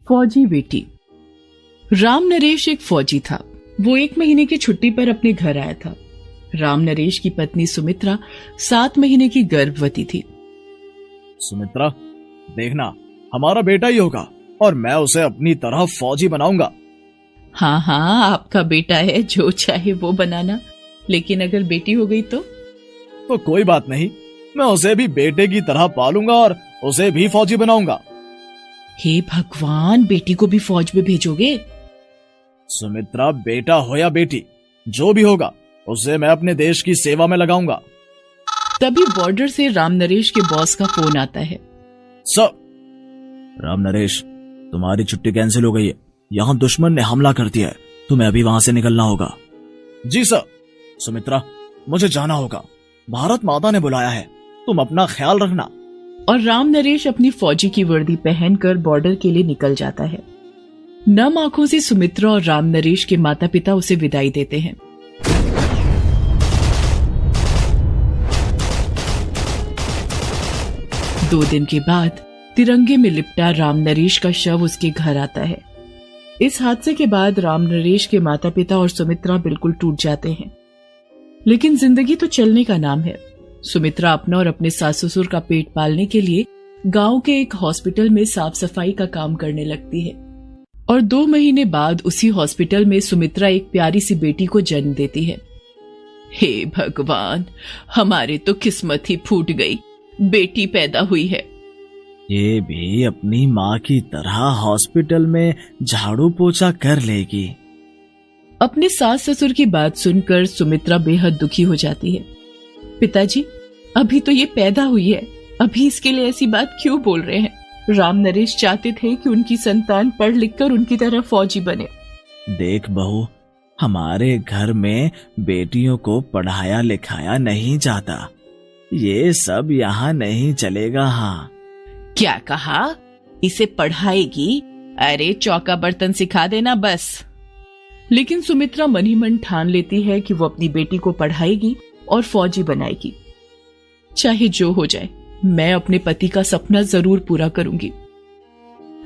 फौजी बेटी। राम नरेश एक फौजी था। वो 1 महीने की छुट्टी पर अपने घर आया था। राम नरेश की पत्नी सुमित्रा 7 महीने की गर्भवती थी। सुमित्रा, देखना हमारा बेटा ही होगा और मैं उसे अपनी तरह फौजी बनाऊंगा। हाँ हाँ, आपका बेटा है, जो चाहे वो बनाना, लेकिन अगर बेटी हो गई तो कोई बात नहीं, मैं उसे भी बेटे की तरह पालूंगा और उसे भी फौजी बनाऊंगा। हे भगवान, बेटी को भी फौज में भेजोगे? सुमित्रा, बेटा हो या बेटी, जो भी होगा उसे मैं अपने देश की सेवा में लगाऊंगा। तभी बॉर्डर से राम नरेश के बॉस का फोन आता है। सर, राम नरेश, तुम्हारी छुट्टी कैंसिल हो गई है। यहाँ दुश्मन ने हमला कर दिया है, तुम्हें अभी वहाँ से निकलना होगा। जी सर। सुमित्रा, मुझे जाना होगा, भारत माता ने बुलाया है, तुम अपना ख्याल रखना। और राम नरेश अपनी फौजी की वर्दी पहनकर बॉर्डर के लिए निकल जाता है। नम आंखों से सुमित्रा और राम नरेश के माता पिता उसे विदाई देते हैं। दो दिन के बाद तिरंगे में लिपटा राम नरेश का शव उसके घर आता है। इस हादसे के बाद राम नरेश के माता पिता और सुमित्रा बिल्कुल टूट जाते हैं। लेकिन जिंदगी तो चलने का नाम है। सुमित्रा अपना और अपने सास ससुर का पेट पालने के लिए गांव के एक हॉस्पिटल में साफ सफाई का काम करने लगती है। और 2 महीने बाद उसी हॉस्पिटल में सुमित्रा एक प्यारी सी बेटी को जन्म देती है। हे भगवान, हमारे तो किस्मत ही फूट गई, बेटी पैदा हुई है। ये भी अपनी माँ की तरह हॉस्पिटल में झाड़ू पोछा कर लेगी। अपने सास ससुर की बात सुनकर सुमित्रा बेहद दुखी हो जाती है। पिताजी, अभी तो ये पैदा हुई है, अभी इसके लिए ऐसी बात क्यों बोल रहे हैं? राम नरेश चाहते थे कि उनकी संतान पढ़ लिखकर उनकी तरह फौजी बने। देख बहू, हमारे घर में बेटियों को पढ़ाया लिखाया नहीं जाता, ये सब यहाँ नहीं चलेगा। हाँ, क्या कहा? इसे पढ़ाएगी? अरे चौका बर्तन सिखा देना बस। लेकिन सुमित्रा मन ही मन ठान लेती है कि वो अपनी बेटी को पढ़ाएगी और फौजी बनाएगी। चाहे जो हो जाए, मैं अपने पति का सपना जरूर पूरा करूंगी।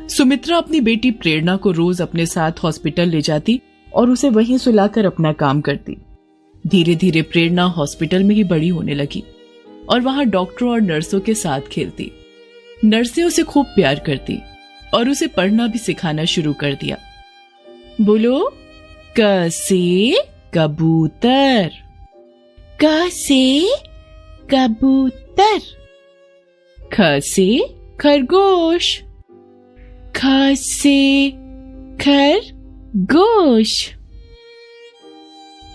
सुमित्रा अपनी बेटी प्रेरणा को रोज अपने साथ हॉस्पिटल ले जाती और उसे वहीं सुलाकर अपना काम करती। धीरे धीरे प्रेरणा हॉस्पिटल में ही बड़ी होने लगी और वहां डॉक्टरों और नर्सों के साथ खेलती। नर्सें उसे खूब प्यार करती और उसे पढ़ना भी सिखाना शुरू कर दिया। बोलो, क से कबूतर, क से कबूतर, ख से खरगोश, ख से खरगोश।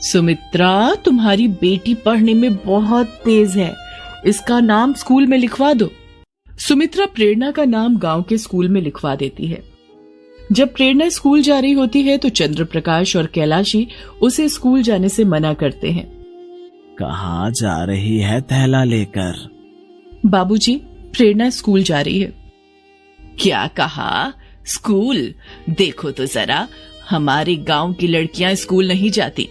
सुमित्रा, तुम्हारी बेटी पढ़ने में बहुत तेज है, इसका नाम स्कूल में लिखवा दो। सुमित्रा प्रेरणा का नाम गांव के स्कूल में लिखवा देती है। जब प्रेरणा स्कूल जा रही होती है तो चंद्र प्रकाश और कैलाशी उसे स्कूल जाने से मना करते हैं। कहाँ जा रही है थैला लेकर? बाबूजी, प्रेरणा स्कूल जा रही है। क्या कहा? स्कूल? देखो तो जरा, हमारे गांव की लड़कियां स्कूल नहीं जाती।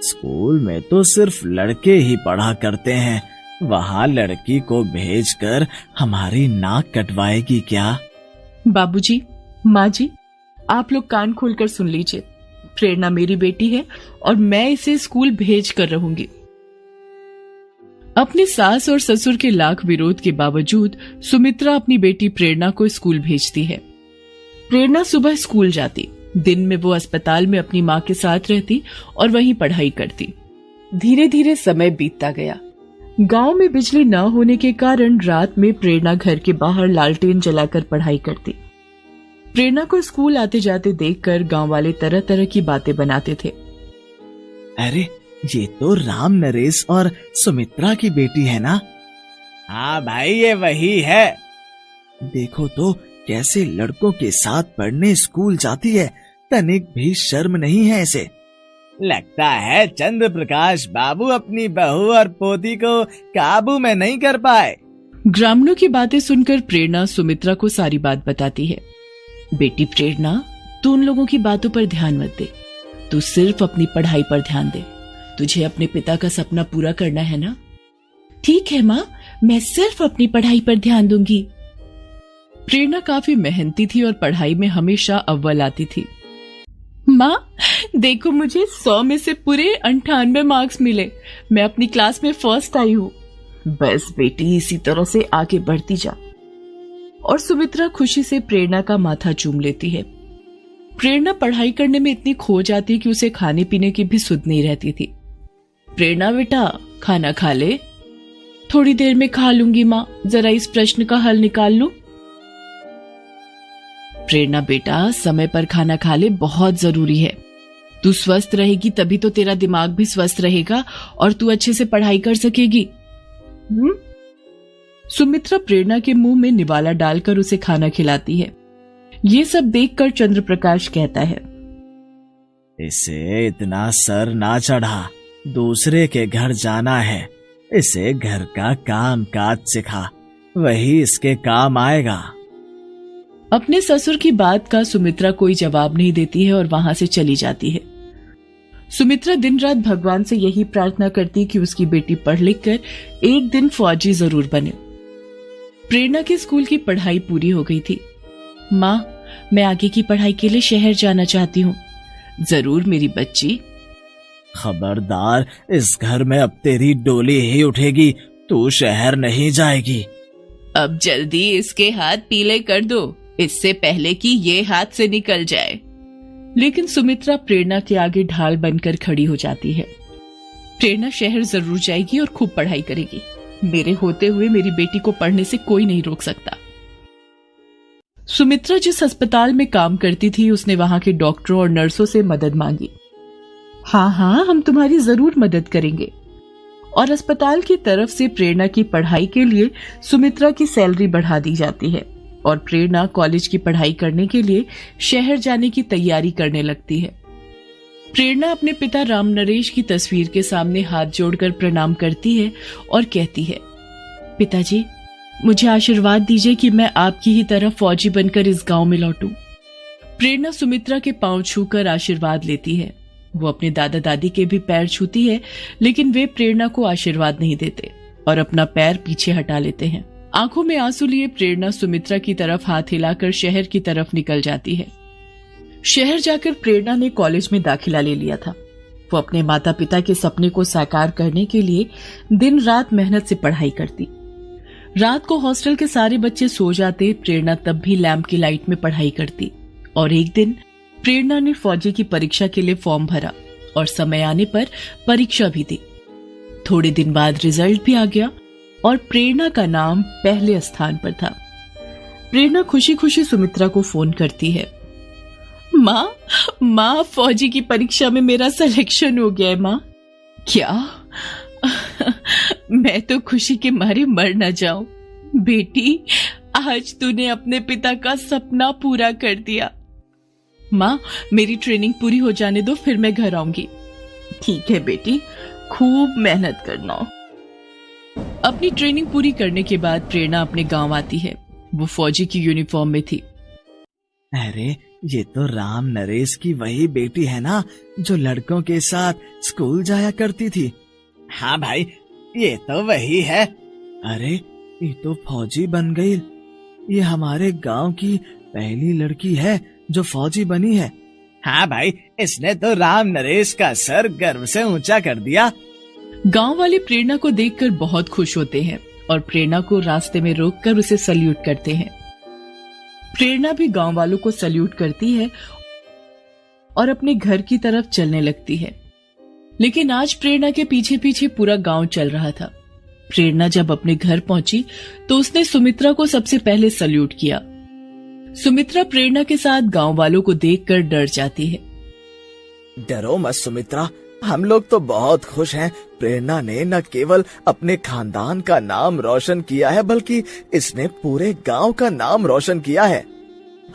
स्कूल में तो सिर्फ लड़के ही पढ़ा करते हैं, वहाँ लड़की को भेजकर हमारी नाक कटवाएगी क्या? बाबूजी, माँ जी, आप लोग कान खोलकर सुन लीजिए। प्रेरणा मेरी बेटी है और मैं इसे स्कूल भेज कर रहूंगी। अपनी सास और ससुर के लाख विरोध के बावजूद सुमित्रा अपनी बेटी प्रेरणा को स्कूल भेजती है। प्रेरणा सुबह स्कूल जाती, दिन में वो अस्पताल में अपनी माँ के साथ रहती और वहीं पढ़ाई करती। धीरे धीरे समय बीतता गया। गांव में बिजली न होने के कारण रात में प्रेरणा घर के बाहर लालटेन जलाकर पढ़ाई करती। प्रेरणा को स्कूल आते जाते देखकर गांव वाले तरह तरह की बातें बनाते थे। अरे, ये तो राम नरेश और सुमित्रा की बेटी है ना? हाँ भाई, ये वही है। देखो तो कैसे लड़कों के साथ पढ़ने स्कूल जाती है, तनिक भी शर्म नहीं है इसे। लगता है चंद्र प्रकाश बाबू अपनी बहू और पोती को काबू में नहीं कर पाए। ग्रामीणों की बातें सुनकर प्रेरणा सुमित्रा को सारी बात बताती है। बेटी प्रेरणा, तू उन लोगों की बातों पर ध्यान मत दे, तू सिर्फ अपनी पढ़ाई पर ध्यान दे। तुझे अपने पिता का सपना पूरा करना है ना? ठीक है माँ, मैं सिर्फ अपनी पढ़ाई पर ध्यान दूंगी। प्रेरणा काफी मेहनती थी और पढ़ाई में हमेशा अव्वल आती थी। माँ देखो, मुझे 100 में से पूरे 98 मार्क्स मिले। मैं अपनी क्लास में फर्स्ट आई हूँ। बस बेटी, इसी तरह से आगे बढ़ती जा। और सुमित्रा खुशी से प्रेरणा का माथा चूम लेती है। प्रेरणा पढ़ाई करने में इतनी खो जाती कि उसे खाने पीने की भी सुध नहीं रहती थी। प्रेरणा बेटा, खाना खा ले। थोड़ी देर में खा लूंगी माँ, जरा इस प्रश्न का हल निकाल लूं। प्रेरणा बेटा, समय पर खाना खा ले, बहुत जरूरी है। तू स्वस्थ रहेगी तभी तो तेरा दिमाग भी स्वस्थ रहेगा और तू अच्छे से पढ़ाई कर सकेगी। सुमित्रा प्रेरणा के मुंह में निवाला डालकर उसे खाना खिलाती है। ये सब देखकर चंद्रप्रकाश कहता है, इसे इतना सर ना चढ़ा, दूसरे के घर जाना है। इसे घर का काम काज सिखा, वही इसके काम आएगा। अपने ससुर की बात का सुमित्रा कोई जवाब नहीं देती है और वहां से चली जाती है। सुमित्रा दिन रात भगवान से यही प्रार्थना करती कि उसकी बेटी पढ़ लिख कर एक दिन फौजी जरूर बने। प्रेरणा की स्कूल की पढ़ाई पूरी हो गई थी। माँ, मैं आगे की पढ़ाई के लिए शहर जाना चाहती हूँ। जरूर मेरी बच्ची। खबरदार, इस घर में अब तेरी डोली ही उठेगी, तू शहर नहीं जाएगी। अब जल्दी इसके हाथ पीले कर दो, इससे पहले कि ये हाथ से निकल जाए। लेकिन सुमित्रा प्रेरणा के आगे ढाल बनकर खड़ी हो जाती है। प्रेरणा शहर जरूर जाएगी और खूब पढ़ाई करेगी। मेरे होते हुए मेरी बेटी को पढ़ने से कोई नहीं रोक सकता। सुमित्रा जिस अस्पताल में काम करती थी, उसने वहां के डॉक्टरों और नर्सों से मदद मांगी। हाँ, हम तुम्हारी जरूर मदद करेंगे। और अस्पताल की तरफ से प्रेरणा की पढ़ाई के लिए सुमित्रा की सैलरी बढ़ा दी जाती है और प्रेरणा कॉलेज की पढ़ाई करने के लिए शहर जाने की तैयारी करने लगती है। प्रेरणा अपने पिता राम नरेश की तस्वीर के सामने हाथ जोड़कर प्रणाम करती है और कहती है, पिताजी, मुझे आशीर्वाद दीजिए कि मैं आपकी ही तरह फौजी बनकर इस गांव में लौटूं। प्रेरणा सुमित्रा के पांव छूकर आशीर्वाद लेती है। वो अपने दादा दादी के भी पैर छूती है, लेकिन वे प्रेरणा को आशीर्वाद नहीं देते और अपना पैर पीछे हटा लेते हैं। आंखों में आंसू लिए प्रेरणा सुमित्रा की तरफ हाथ हिलाकर शहर की तरफ निकल जाती है। शहर जाकर प्रेरणा ने कॉलेज में दाखिला ले लिया था। वो अपने माता पिता के सपने को साकार करने के लिए दिन रात मेहनत से पढ़ाई करती। रात को हॉस्टल के सारे बच्चे सो जाते, प्रेरणा तब भी लैंप की लाइट में पढ़ाई करती। और एक दिन प्रेरणा ने फौजी की परीक्षा के लिए फॉर्म भरा और समय आने पर परीक्षा भी दी। थोड़े दिन बाद रिजल्ट भी आ गया और प्रेरणा का नाम पहले स्थान पर था। प्रेरणा खुशी खुशी सुमित्रा को फोन करती है, माँ, फौजी की परीक्षा में मेरा सिलेक्शन हो गया है माँ। क्या? मैं तो खुशी के मारे मर न जाऊं। बेटी, आज तूने अपने पिता का सपना पूरा कर दिया। माँ, मेरी ट्रेनिंग पूरी हो जाने दो, फिर मैं घर आऊंगी। ठीक है बेटी, खूब मेहनत करना। अपनी ट्रेनिंग पूरी करने के बाद प्रेरणा अपने गांव आती है। वो फौजी की यूनिफॉर्म में थी। अरे, ये तो राम नरेश की वही बेटी है ना, जो लड़कों के साथ स्कूल जाया करती थी। हाँ भाई, ये तो वही है। अरे, ये तो फौजी बन गई। ये हमारे गांव की पहली लड़की है जो फौजी बनी है। हाँ भाई, इसने तो राम नरेश का सर गर्व से ऊंचा कर दिया। गांव वाले प्रेरणा को देखकर बहुत खुश होते हैं और प्रेरणा को रास्ते में रोककर उसे सल्यूट करते हैं। प्रेरणा भी गांव वालों को सल्यूट करती है और अपने घर की तरफ चलने लगती है। लेकिन आज प्रेरणा के पीछे पीछे पूरा गांव चल रहा था। प्रेरणा जब अपने घर पहुंची तो उसने सुमित्रा को सबसे पहले सल्यूट किया। सुमित्रा प्रेरणा के साथ गांव वालों को देखकर डर जाती है। डरो मत सुमित्रा, हम लोग तो बहुत खुश हैं। प्रेरणा ने न केवल अपने खानदान का नाम रोशन किया है, बल्कि इसने पूरे गांव का नाम रोशन किया है।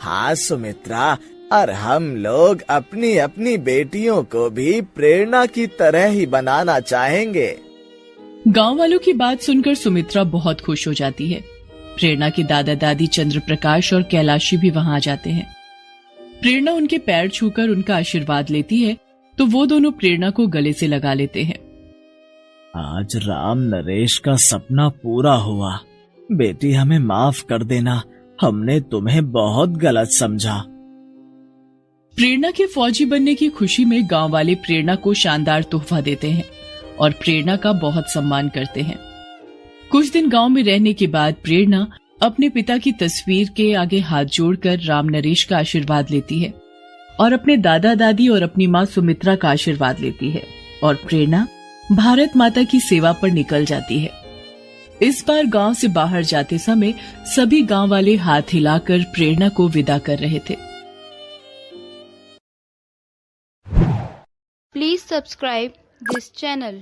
हाँ सुमित्रा, और हम लोग अपनी अपनी बेटियों को भी प्रेरणा की तरह ही बनाना चाहेंगे। गांव वालों की बात सुनकर सुमित्रा बहुत खुश हो जाती है। प्रेरणा के दादा दादी चंद्रप्रकाश और कैलाशी भी वहां आ जाते हैं। प्रेरणा उनके पैर छूकर उनका आशीर्वाद लेती है तो वो दोनों प्रेरणा को गले से लगा लेते हैं। आज राम नरेश का सपना पूरा हुआ। बेटी, हमें माफ कर देना। हमने तुम्हें बहुत गलत समझा। प्रेरणा के फौजी बनने की खुशी में गांव वाले प्रेरणा को शानदार तोहफा देते हैं और प्रेरणा का बहुत सम्मान करते हैं। कुछ दिन गांव में रहने के बाद प्रेरणा अपने पिता की तस्वीर के आगे हाथ जोड़कर राम नरेश का आशीर्वाद लेती है और अपने दादा दादी और अपनी माँ सुमित्रा का आशीर्वाद लेती है और प्रेरणा भारत माता की सेवा पर निकल जाती है। इस बार गांव से बाहर जाते समय सभी गांव वाले हाथ हिलाकर प्रेरणा को विदा कर रहे थे। Please subscribe this channel.